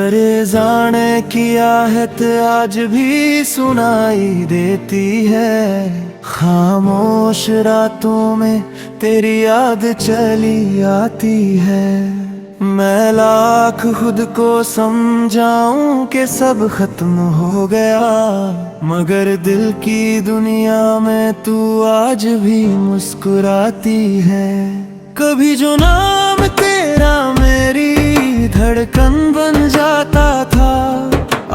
करे जाने की आहट आज भी सुनाई देती है। खामोश रातों में तेरी याद चली आती है। मैं लाख खुद को समझाऊं कि सब खत्म हो गया, मगर दिल की दुनिया में तू आज भी मुस्कुराती है। कभी जो नाम तेरा मेरी धड़कन बन जाता था,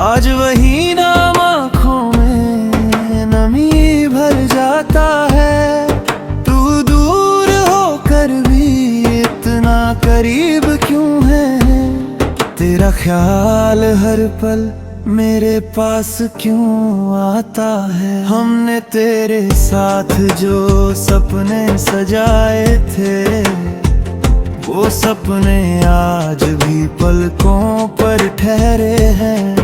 आज वही नाम आँखों में नमी भर जाता है। तू दूर होकर भी इतना करीब क्यों है? तेरा ख्याल हर पल मेरे पास क्यों आता है? हमने तेरे साथ जो सपने सजाए थे, वो सपने आज भी पलकों पर ठहरे हैं।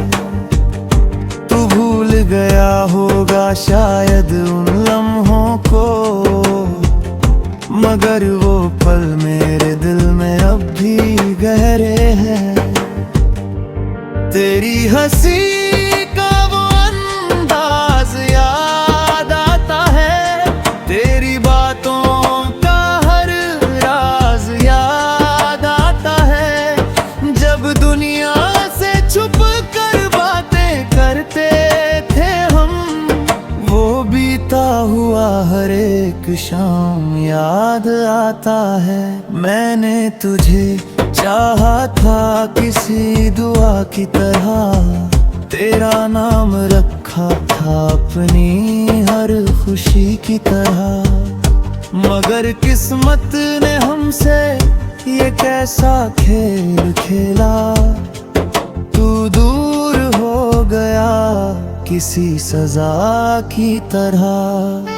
तू भूल गया होगा शायद उन लम्हों को, मगर वो पल मेरे दिल में अब भी गहरे हैं। तेरी हंसी का वो अंदाज याद आता है, तेरी बातों का हर राज याद आता है। जब दुनिया से छुप कर बातें करते थे हम, वो बीता हुआ हर एक शाम याद आता है। मैंने तुझे चाहा था किसी दुआ की तरह, तेरा नाम रखा था अपनी हर खुशी की तरह। मगर किस्मत ने हमसे ये कैसा खेल खेला, तू दूर हो गया किसी सजा की तरह।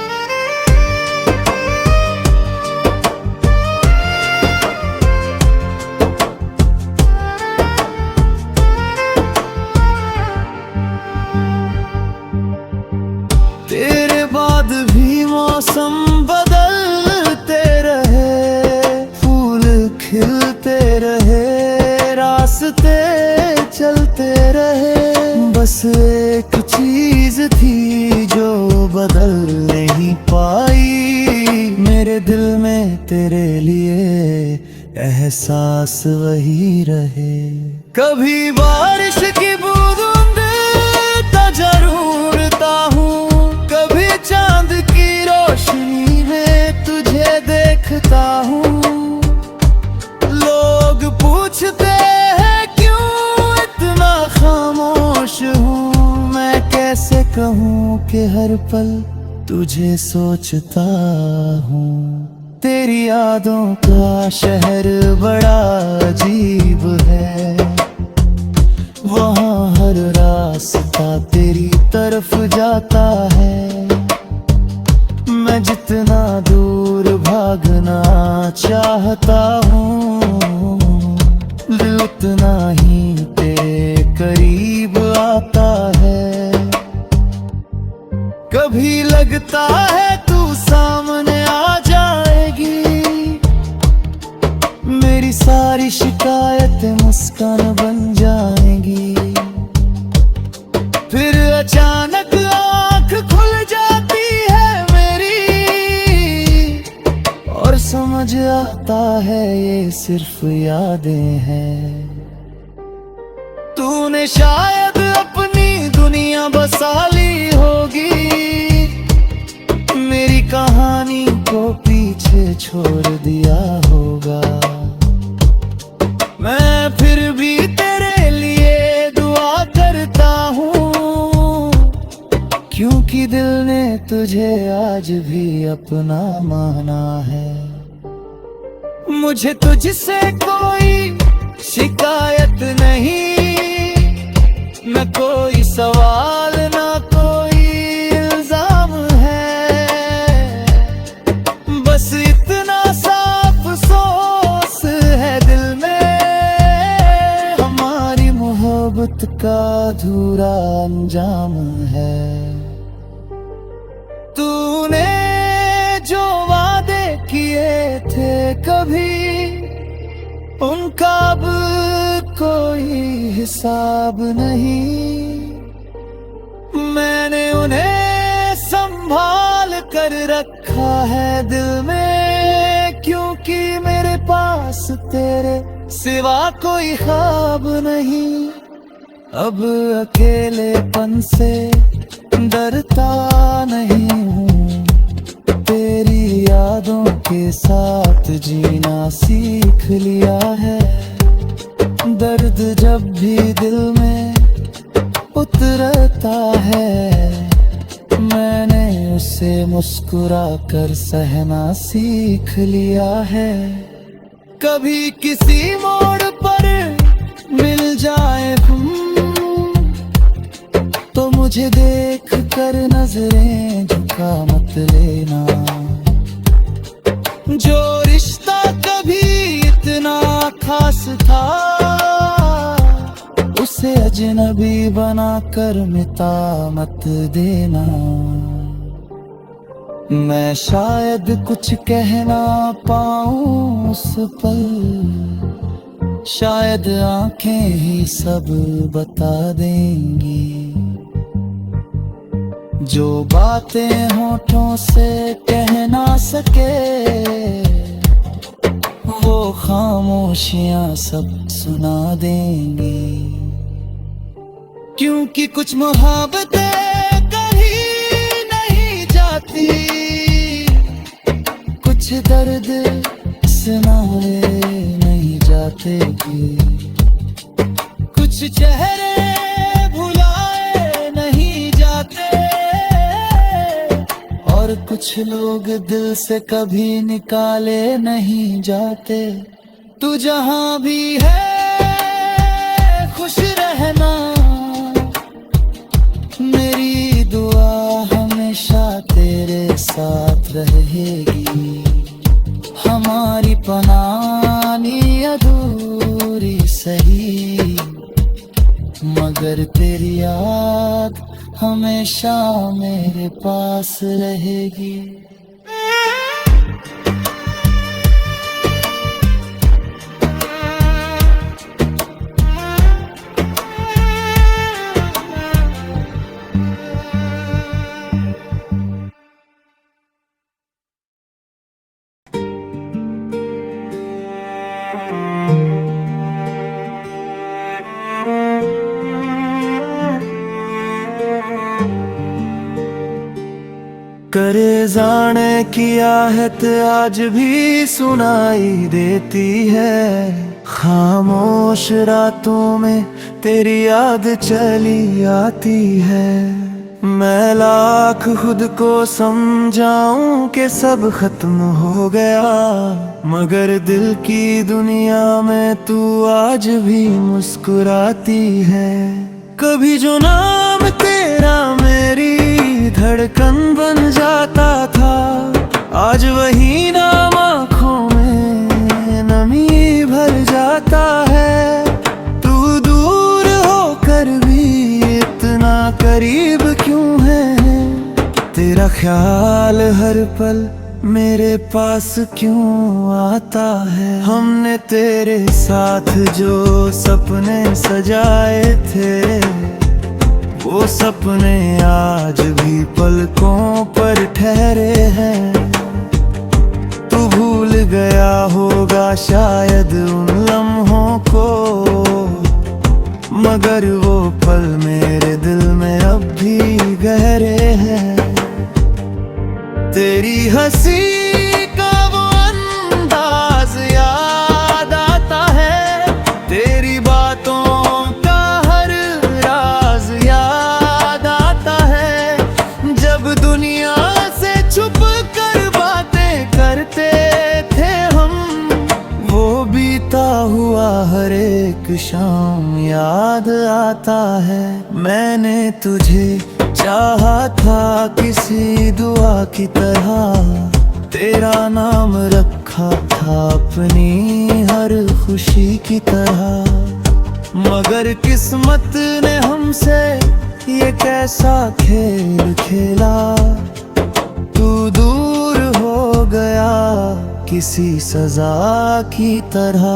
तेरे बाद भी मौसम बदलते रहे, फूल खिलते रहे, रास्ते चलते रहे। बस एक चीज थी जो बदल नहीं पाई, मेरे दिल में तेरे लिए एहसास वही रहे। कभी बारिश की बूंद जरूरता हूँ, कभी चांद की रोशनी में तुझे देखता हूँ। लोग पूछते हैं क्यों इतना खामोश हूँ, मैं कैसे कहूँ कि हर पल तुझे सोचता हूँ। तेरी यादों का शहर बड़ा अजीब है, वहाँ हर रास्ता तेरी तरफ जाता है। मैं जितना दूर भागना चाहता हूँ, दिल उतना ही तेरे करीब आता है। कभी लगता है तू सामने आ जाएगी, मेरी सारी शिकायतें मुस्कान बन जाएंगी। फिर अचानक आँख खुल जाती है मेरी, और समझ आता है ये सिर्फ यादें हैं। तूने शायद अपनी दुनिया बसा ली होगी, मेरी कहानी को पीछे छोड़ दिया होगा। मैं फिर भी तेरे लिए दुआ करता हूँ, क्योंकि दिल ने तुझे आज भी अपना माना है। मुझे तुझसे कोई शिकायत नहीं, न कोई सवाल न कोई इल्जाम है। बस इतना सा अफसोस है दिल में, हमारी मोहब्बत का अधूरा अंजाम है। तूने जो वादे किए थे कभी, उनका अब कोई हिसाब नहीं। मैंने उन्हें संभाल कर रखा है दिल में, क्योंकि मेरे पास तेरे सिवा कोई ख्वाब नहीं। अब अकेलेपन से डरता नहीं हूँ, तेरी यादों के साथ जीना सीख लिया है। दर्द जब भी दिल में उतरता है, मैंने उसे मुस्कुरा कर सहना सीख लिया है। कभी किसी मोड़ पर मिल जाए हम, तो मुझे देख कर नजरें झुका मत लेना। जो रिश्ता कभी इतना खास था, उसे अजनबी बना कर मिटा मत देना। मैं शायद कुछ कह ना पाऊं उस पल, शायद आंखें ही सब बता देंगी। जो बातें होठों से कह ना सके, वो खामोशियां सब सुना देंगी। क्योंकि कुछ मोहब्बतें कहीं नहीं जाती, कुछ दर्द सुनाए नहीं जाते भी, कुछ चेहरे भुलाए नहीं जाते, और कुछ लोग दिल से कभी निकाले नहीं जाते। तू जहां भी है खुश रहना, मेरी दुआ हमेशा तेरे साथ रहेगी। हमारी पनानी अधूरी सही, मगर तेरी याद हमेशा मेरे पास रहेगी। करे जाने की आहट आज भी सुनाई देती है। खामोश रातों में तेरी याद चली आती है। मैं लाख खुद को समझाऊं कि सब खत्म हो गया, मगर दिल की दुनिया में तू आज भी मुस्कुराती है। कभी जो नाम तेरा मेरी धड़कन बन जाता था, आज वही नाम आँखों में नमी भर जाता है। तू दूर होकर भी इतना करीब क्यों है, तेरा ख्याल हर पल मेरे पास क्यों आता है। हमने तेरे साथ जो सपने सजाए थे, वो सपने आज भी पलकों पर ठहरे हैं। तू भूल गया होगा शायद उन लम्हों को, मगर वो पल मेरे दिल में अब भी गहरे हैं। तेरी हंसी का वो अंदाज याद आता है, तेरी बातों का हर राज याद आता है। जब दुनिया से छुप कर बातें करते थे हम, वो बीता हुआ हर एक शाम याद आता है। मैंने तुझे चाहा था किसी दुआ की तरह, तेरा नाम रखा था अपनी हर खुशी की तरह। मगर किस्मत ने हमसे ये कैसा खेल खेला, तू दूर हो गया किसी सजा की तरह।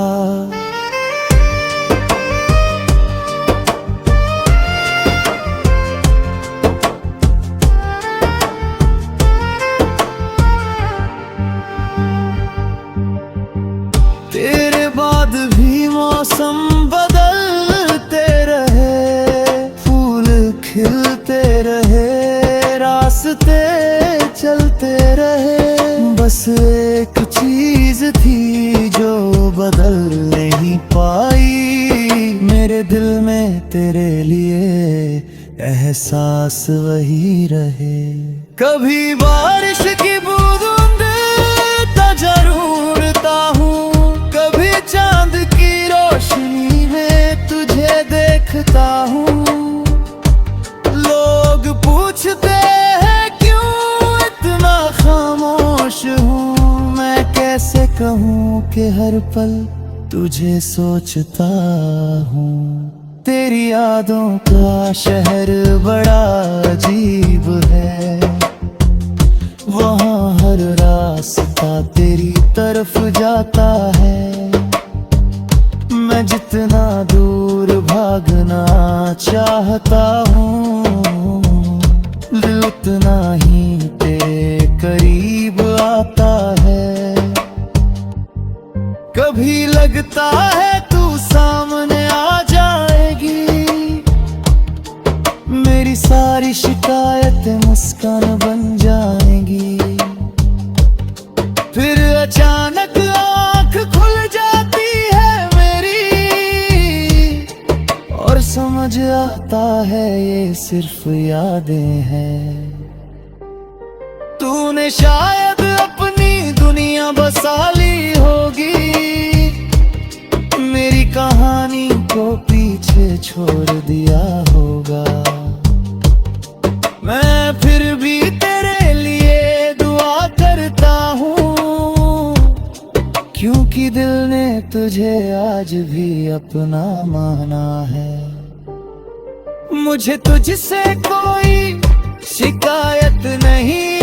चलते रहे, रास्ते चलते रहे। बस एक चीज थी जो बदल नहीं पाई, मेरे दिल में तेरे लिए एहसास वही रहे। कभी बारिश की बूंदों जरूरता हूँ, कभी चांद की रोशनी में तुझे देखता हूँ। लोग पूछते हैं क्यों इतना खामोश हूँ, मैं कैसे कहूँ कि हर पल तुझे सोचता हूँ। तेरी यादों का शहर बड़ा अजीब है, वहाँ हर रास्ता तेरी तरफ जाता है। मैं जितना दूर भागना चाहता हूँ, दिल उतना ही तेरे करीब आता है। कभी लगता है तू सामने आ जाएगी, मेरी सारी शिकायतें मुस्कान बन जाएंगी। फिर अचानक आँख खुल जाती है मेरी, और समझ आता है ये सिर्फ यादें हैं। तूने शायद अपनी दुनिया बसा ली होगी, मेरी कहानी को पीछे छोड़ दिया होगा। मैं फिर भी तेरे लिए दुआ करता हूँ, क्योंकि दिल ने तुझे आज भी अपना माना है। मुझे तुझसे कोई शिकायत नहीं,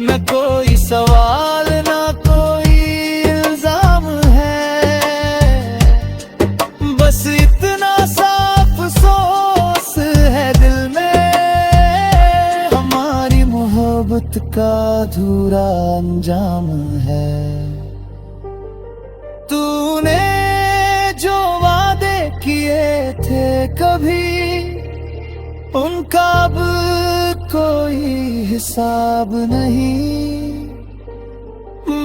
न कोई सवाल ना कोई इल्जाम है। बस इतना सा अफसोस है दिल में, हमारी मोहब्बत का अधूरा अंजाम है। तूने जो वादे किए थे कभी, उनका अब कोई हिसाब नहीं।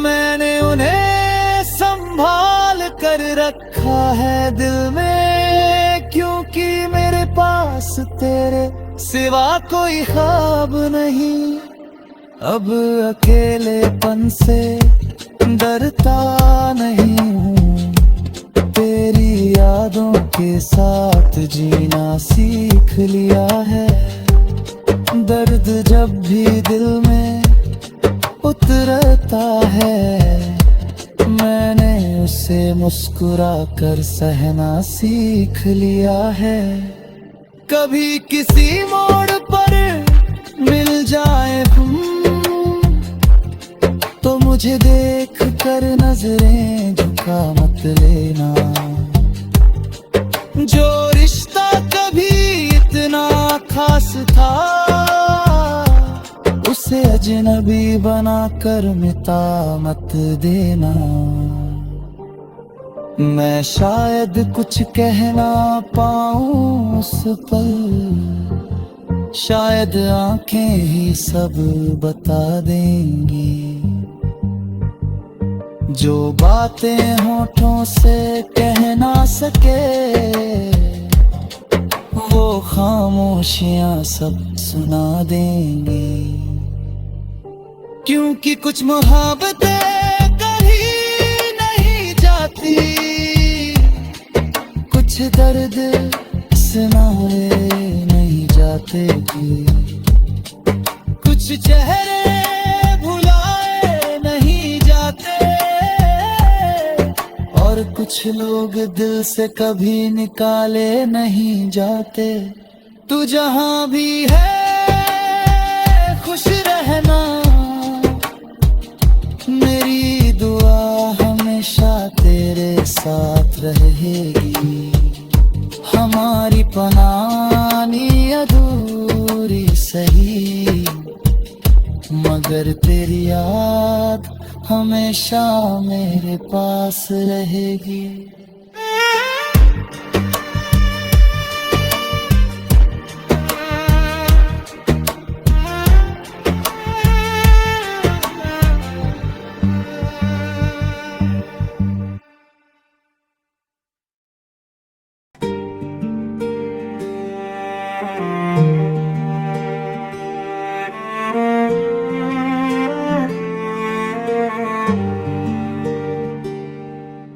मैंने उन्हें संभाल कर रखा है दिल में, क्योंकि मेरे पास तेरे सिवा कोई ख्वाब नहीं। अब अकेलेपन से डरता नहीं हूँ, तेरी यादों के साथ जीना सीख लिया है। दर्द जब भी दिल में उतरता है, मैंने उसे मुस्कुरा कर सहना सीख लिया है। कभी किसी मोड़ पर मिल जाए हम, तो मुझे देख कर नजरें झुका मत लेना। जो रिश्ता कभी इतना खास था, उसे अजनबी बना कर मिटा मत देना। मैं शायद कुछ कह ना पाऊं उस पल, शायद आंखें ही सब बता देंगी। जो बातें होठों से कह ना सके, वो खामोशियां सब सुना देंगी। क्योंकि कुछ मोहब्बतें कहीं नहीं जाती, कुछ दर्द सुनाए नहीं जाते भी, कुछ चेहरे भुलाए नहीं जाते, और कुछ लोग दिल से कभी निकाले नहीं जाते। तू जहां भी है खुश रहना, मेरी दुआ हमेशा तेरे साथ रहेगी। हमारी पनानी अधूरी सही, मगर तेरी याद हमेशा मेरे पास रहेगी।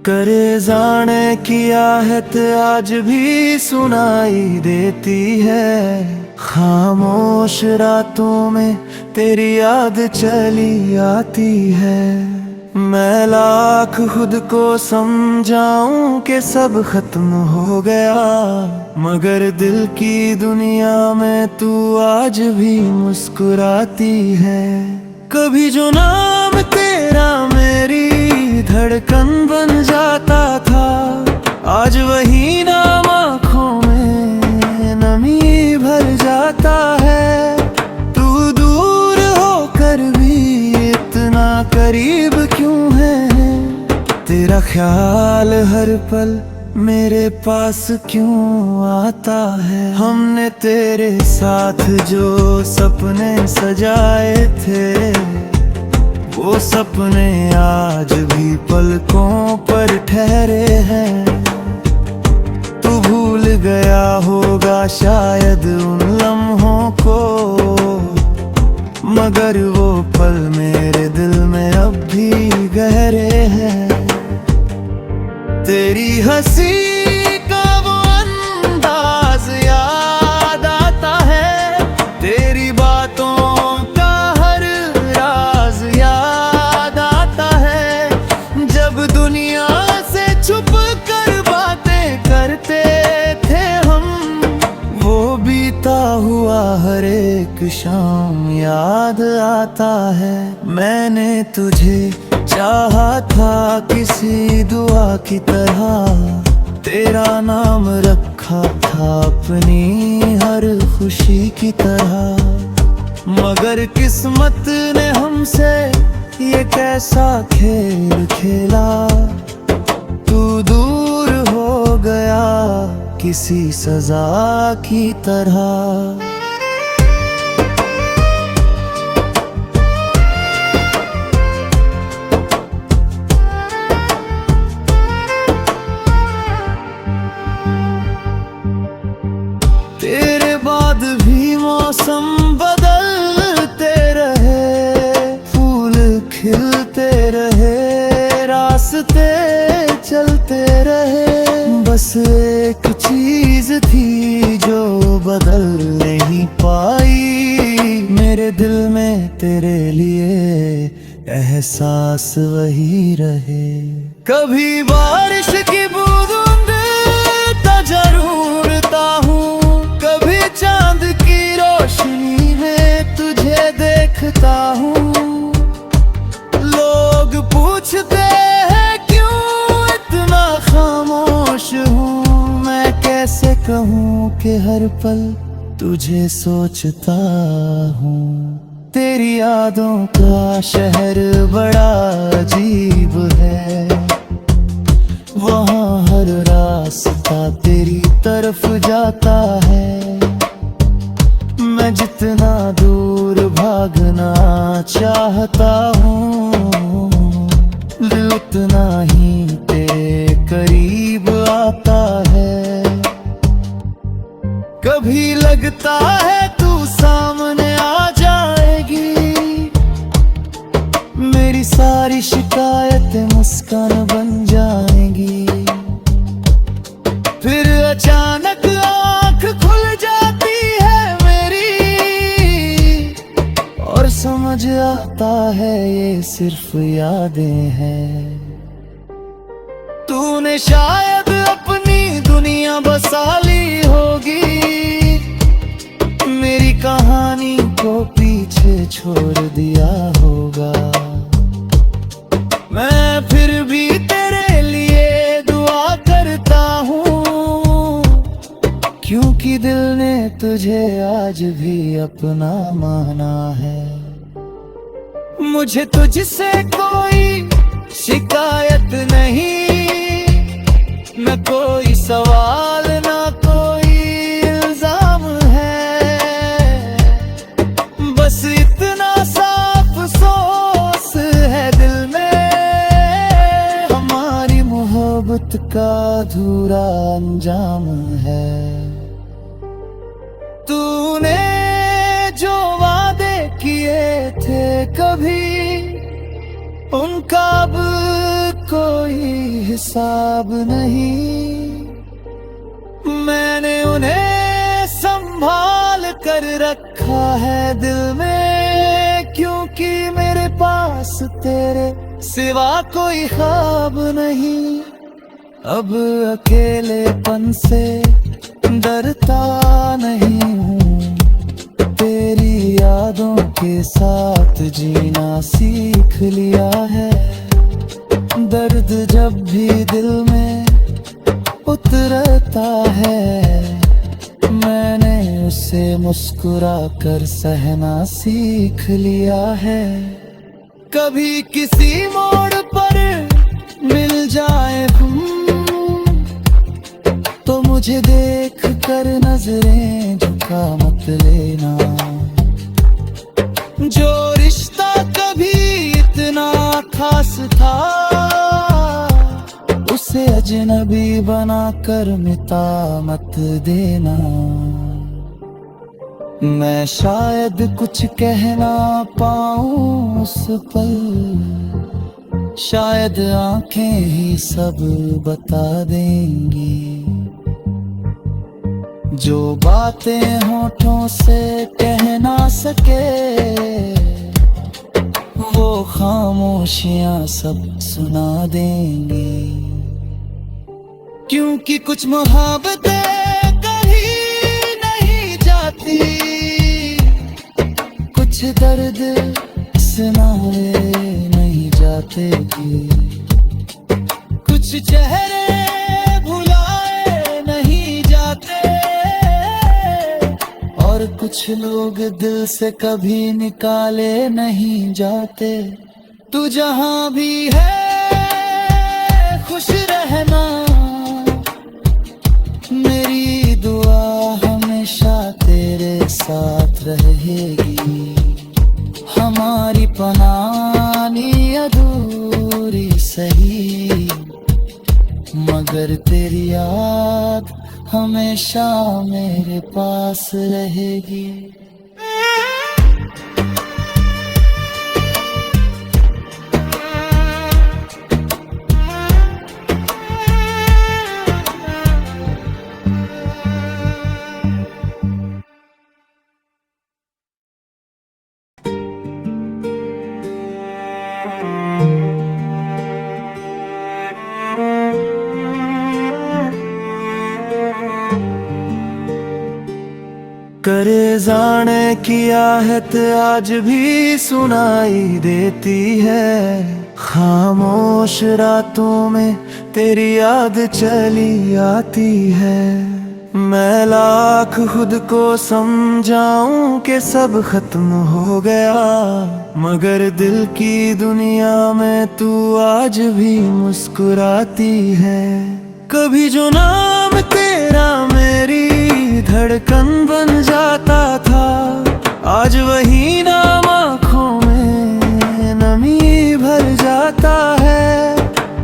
करे जाने की आहट आज भी सुनाई देती है। खामोश रातों में तेरी याद चली आती है। मैं लाख खुद को समझाऊं कि सब खत्म हो गया, मगर दिल की दुनिया में तू आज भी मुस्कुराती है। कभी जो नाम तेरा मेरी धड़कन बन जाता था, आज वही नाम आँखों में नमी भर जाता है। तू दूर होकर भी इतना करीब क्यों है? तेरा ख्याल हर पल मेरे पास क्यों आता है? हमने तेरे साथ जो सपने सजाए थे, वो सपने आज भी पलकों पर ठहरे हैं। तू भूल गया होगा शायद उन लम्हों को, मगर वो पल मेरे दिल में अब भी गहरे हैं। तेरी हंसी का वो अंदाज याद आता है, तेरी बातों का हर राज याद आता है। जब दुनिया से छुप कर बातें करते थे हम, वो बीता हुआ हर एक शाम याद आता है। मैंने तुझे चाहा था किसी दुआ की तरह, तेरा नाम रखा था अपनी हर खुशी की तरह। मगर किस्मत ने हमसे ये कैसा खेल खेला, तू दूर हो गया किसी सजा की तरह। तेरे बाद भी मौसम बदलते रहे, फूल खिलते रहे, रास्ते चलते रहे। बस एक चीज थी जो बदल नहीं पाई, मेरे दिल में तेरे लिए एहसास वही रहे। कभी बारिश की बूंद जरूर हूँ, कभी चांद की रोशनी में तुझे देखता हूँ। लोग पूछते हैं क्यों इतना खामोश हूँ, मैं कैसे कहूँ कि हर पल तुझे सोचता हूँ। तेरी यादों का शहर बड़ा अजीब है, वहाँ हर रास्ता तेरी तरफ जाता है। मैं जितना दूर भागना चाहता हूँ, दिल उतना ही तेरे करीब आता है। कभी लगता है तू सामने आ जाएगी, मेरी सारी शिकायतें मुस्कान बन जाएंगी। फिर अचानक आँख खुल जाती है मेरी, और समझ आता है ये सिर्फ यादें हैं। तूने शायद अपनी दुनिया बसा ली होगी, मेरी कहानी को पीछे छोड़ दिया होगा। मैं फिर भी तेरे लिए दुआ करता हूँ, क्योंकि दिल ने तुझे आज भी अपना माना है। मुझे तुझसे कोई शिकायत नहीं, न कोई सवाल न कोई इल्जाम है। बस इतना साफ अफसोस है दिल में, हमारी मोहब्बत का अधूरा अंजाम है। तूने जो वादे किए थे कभी, उनका अब कोई हिसाब नहीं। मैंने उन्हें संभाल कर रखा है दिल में, क्योंकि मेरे पास तेरे सिवा कोई ख्वाब नहीं। अब अकेलेपन से डरता नहीं हूँ, तेरी यादों के साथ जीना सीख लिया है। दर्द जब भी दिल में उतरता है, मैंने उसे मुस्कुरा कर सहना सीख लिया है। कभी किसी मोड़ पर मिल जाए हम, तो मुझे देख कर नजरें झुका मत लेना। जो रिश्ता कभी इतना खास था, उसे अजनबी बना कर मिटा मत देना। मैं शायद कुछ कह ना पाऊं उस पल, शायद आंखें ही सब बता देंगी। जो बातें होठों से कह ना सके, वो खामोशियां सब सुना देंगी। क्योंकि कुछ मोहब्बतें कहीं नहीं जाती, कुछ दर्द सुनाए नहीं जाते भी, कुछ चेहरे भुलाए नहीं जाते, और कुछ लोग दिल से कभी निकाले नहीं जाते। तू जहां भी है खुश रहना, मेरी दुआ हमेशा तेरे साथ रहेगी। हमारी पनानी अधूरी सही, मगर तेरी याद हमेशा मेरे पास रहेगी। करे जाने की आहट आज भी सुनाई देती है। खामोश रातों में तेरी याद चली आती है। मैं लाख खुद को समझाऊं कि सब खत्म हो गया, मगर दिल की दुनिया में तू आज भी मुस्कुराती है। कभी जो नाम तेरा मेरी धड़कन बन जाता था, आज वही नाम आँखों में नमी भर जाता है।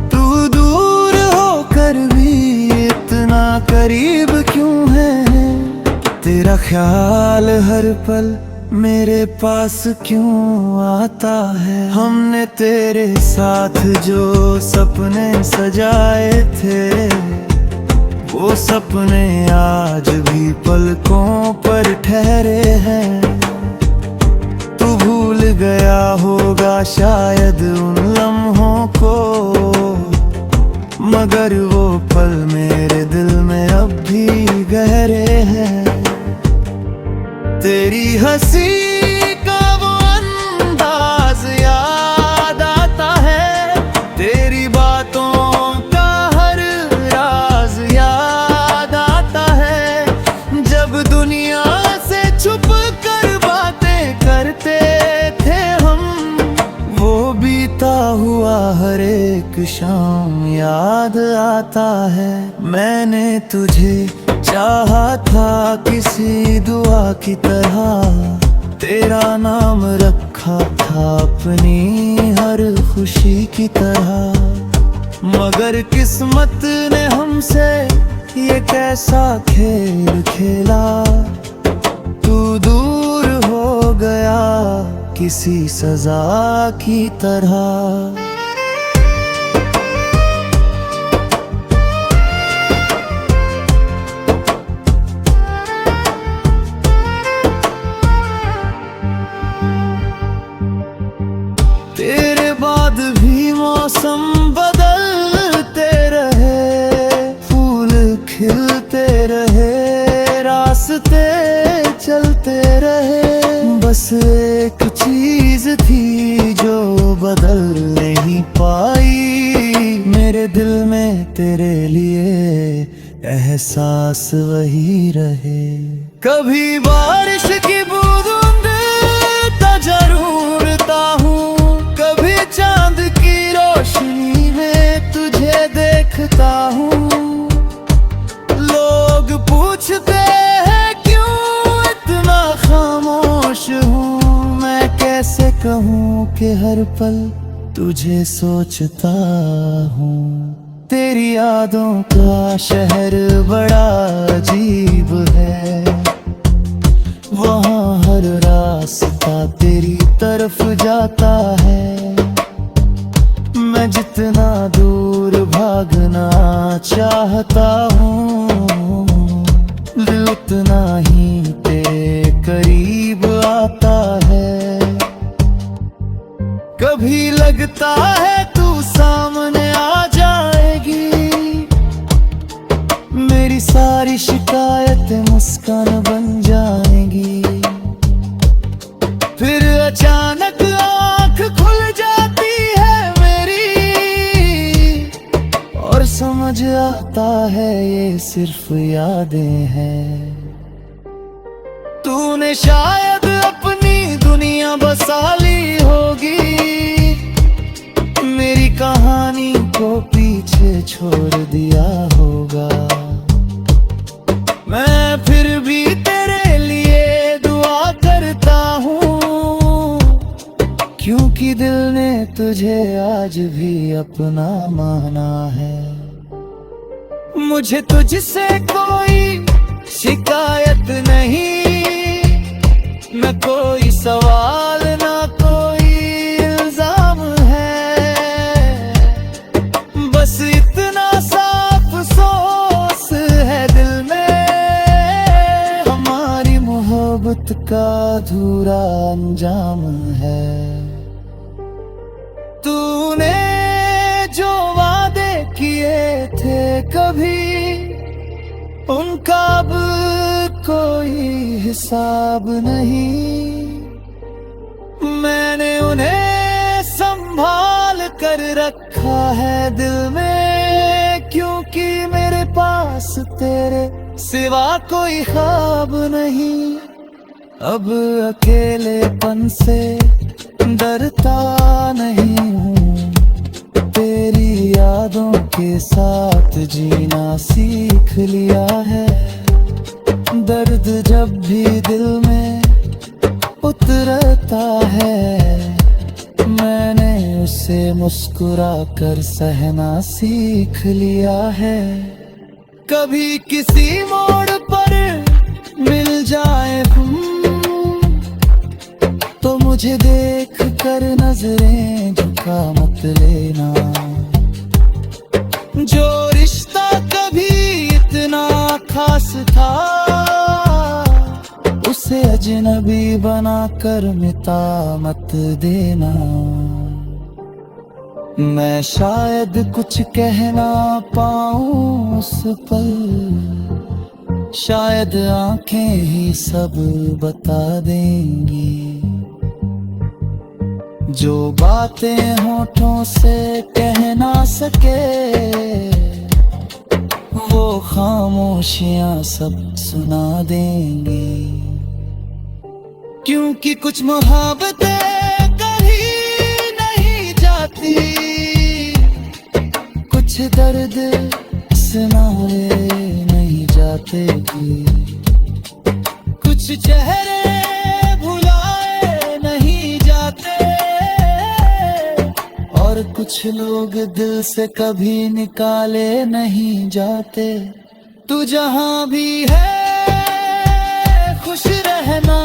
तू दूर होकर भी इतना करीब क्यों है, तेरा ख्याल हर पल मेरे पास क्यों आता है। हमने तेरे साथ जो सपने सजाए थे, वो सपने आज भी पलकों पर ठहरे हैं। तू भूल गया होगा शायद उन लम्हों को, मगर वो पल मेरे दिल में अब भी गहरे हैं। तेरी हंसी का वो अंदाज याद आता है, तेरी बातों का हर राज याद आता है। जब दुनिया से छुप कर बातें करते थे हम, वो बीता हुआ हर एक शाम याद आता है। मैंने तुझे चाहा था किसी दुआ की तरह, तेरा नाम रखा था अपनी हर खुशी की तरह। मगर किस्मत ने हमसे ये कैसा खेल खेला, तू दूर हो गया किसी सजा की तरह। आते रहे। बस एक चीज थी जो बदल नहीं पाई, मेरे दिल में तेरे लिए एहसास वही रहे। कभी बारिश की बूंद जरूरता हूँ, कभी चांद की रोशनी में तुझे देखता हूँ। लोग पूछते हैं क्यों इतना खामोश हूँ, मैं कैसे कहूँ कि हर पल तुझे सोचता हूँ। तेरी यादों का शहर बड़ा अजीब है, वहाँ हर रास्ता तेरी तरफ जाता है। मैं जितना दूर भागना चाहता हूँ, दिल उतना ही तेरे करीब आता है। कभी लगता है तू सामने आ जाएगी, मेरी सारी शिकायतें मुस्कान बन जाएंगी। फिर अचानक आँख खुल जाती है मेरी, और समझ आता है ये सिर्फ यादें हैं। तूने शायद अपनी दुनिया बसा ली होगी, मेरी कहानी को पीछे छोड़ दिया होगा। मैं फिर भी तेरे लिए दुआ करता हूँ, क्योंकि दिल ने तुझे आज भी अपना माना है। मुझे तुझसे कोई शिकायत नहीं, न कोई सवाल ना कोई इल्जाम है। बस इतना सा अफसोस है दिल में, हमारी मोहब्बत का अधूरा अंजाम है। तूने जो वादे किए थे कभी, उनका अब कोई हिसाब नहीं। मैंने उन्हें संभाल कर रखा है दिल में, क्योंकि मेरे पास तेरे सिवा कोई ख्वाब नहीं। अब अकेलेपन से डरता नहीं हूँ, तेरी यादों के साथ जीना सीख लिया है। दर्द जब भी दिल में उतरता है, मैंने उसे मुस्कुरा कर सहना सीख लिया है। कभी किसी मोड़ पर मिल जाए हम, तो मुझे देख कर नजरें झुका मत लेना। जो रिश्ता कभी इतना खास था, उसे अजनबी बना कर मिटा मत देना। मैं शायद कुछ कह ना पाऊं उस पल, शायद आंखें ही सब बता देंगी। जो बातें होठों से कह ना सके, वो खामोशियां सब सुना देंगी। क्योंकि कुछ मोहब्बतें कभी नहीं जाती, कुछ दर्द सुनाए नहीं जाते भी, कुछ चेहरे भुलाए नहीं जाते, और कुछ लोग दिल से कभी निकाले नहीं जाते। तू जहां भी है खुश रहना,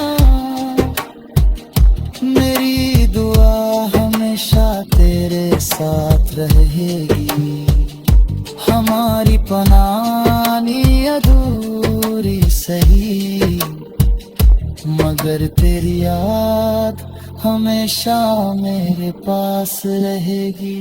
मेरी दुआ हमेशा तेरे साथ रहेगी। हमारी पनानी अधूरी सही, मगर तेरी याद हमेशा मेरे पास रहेगी।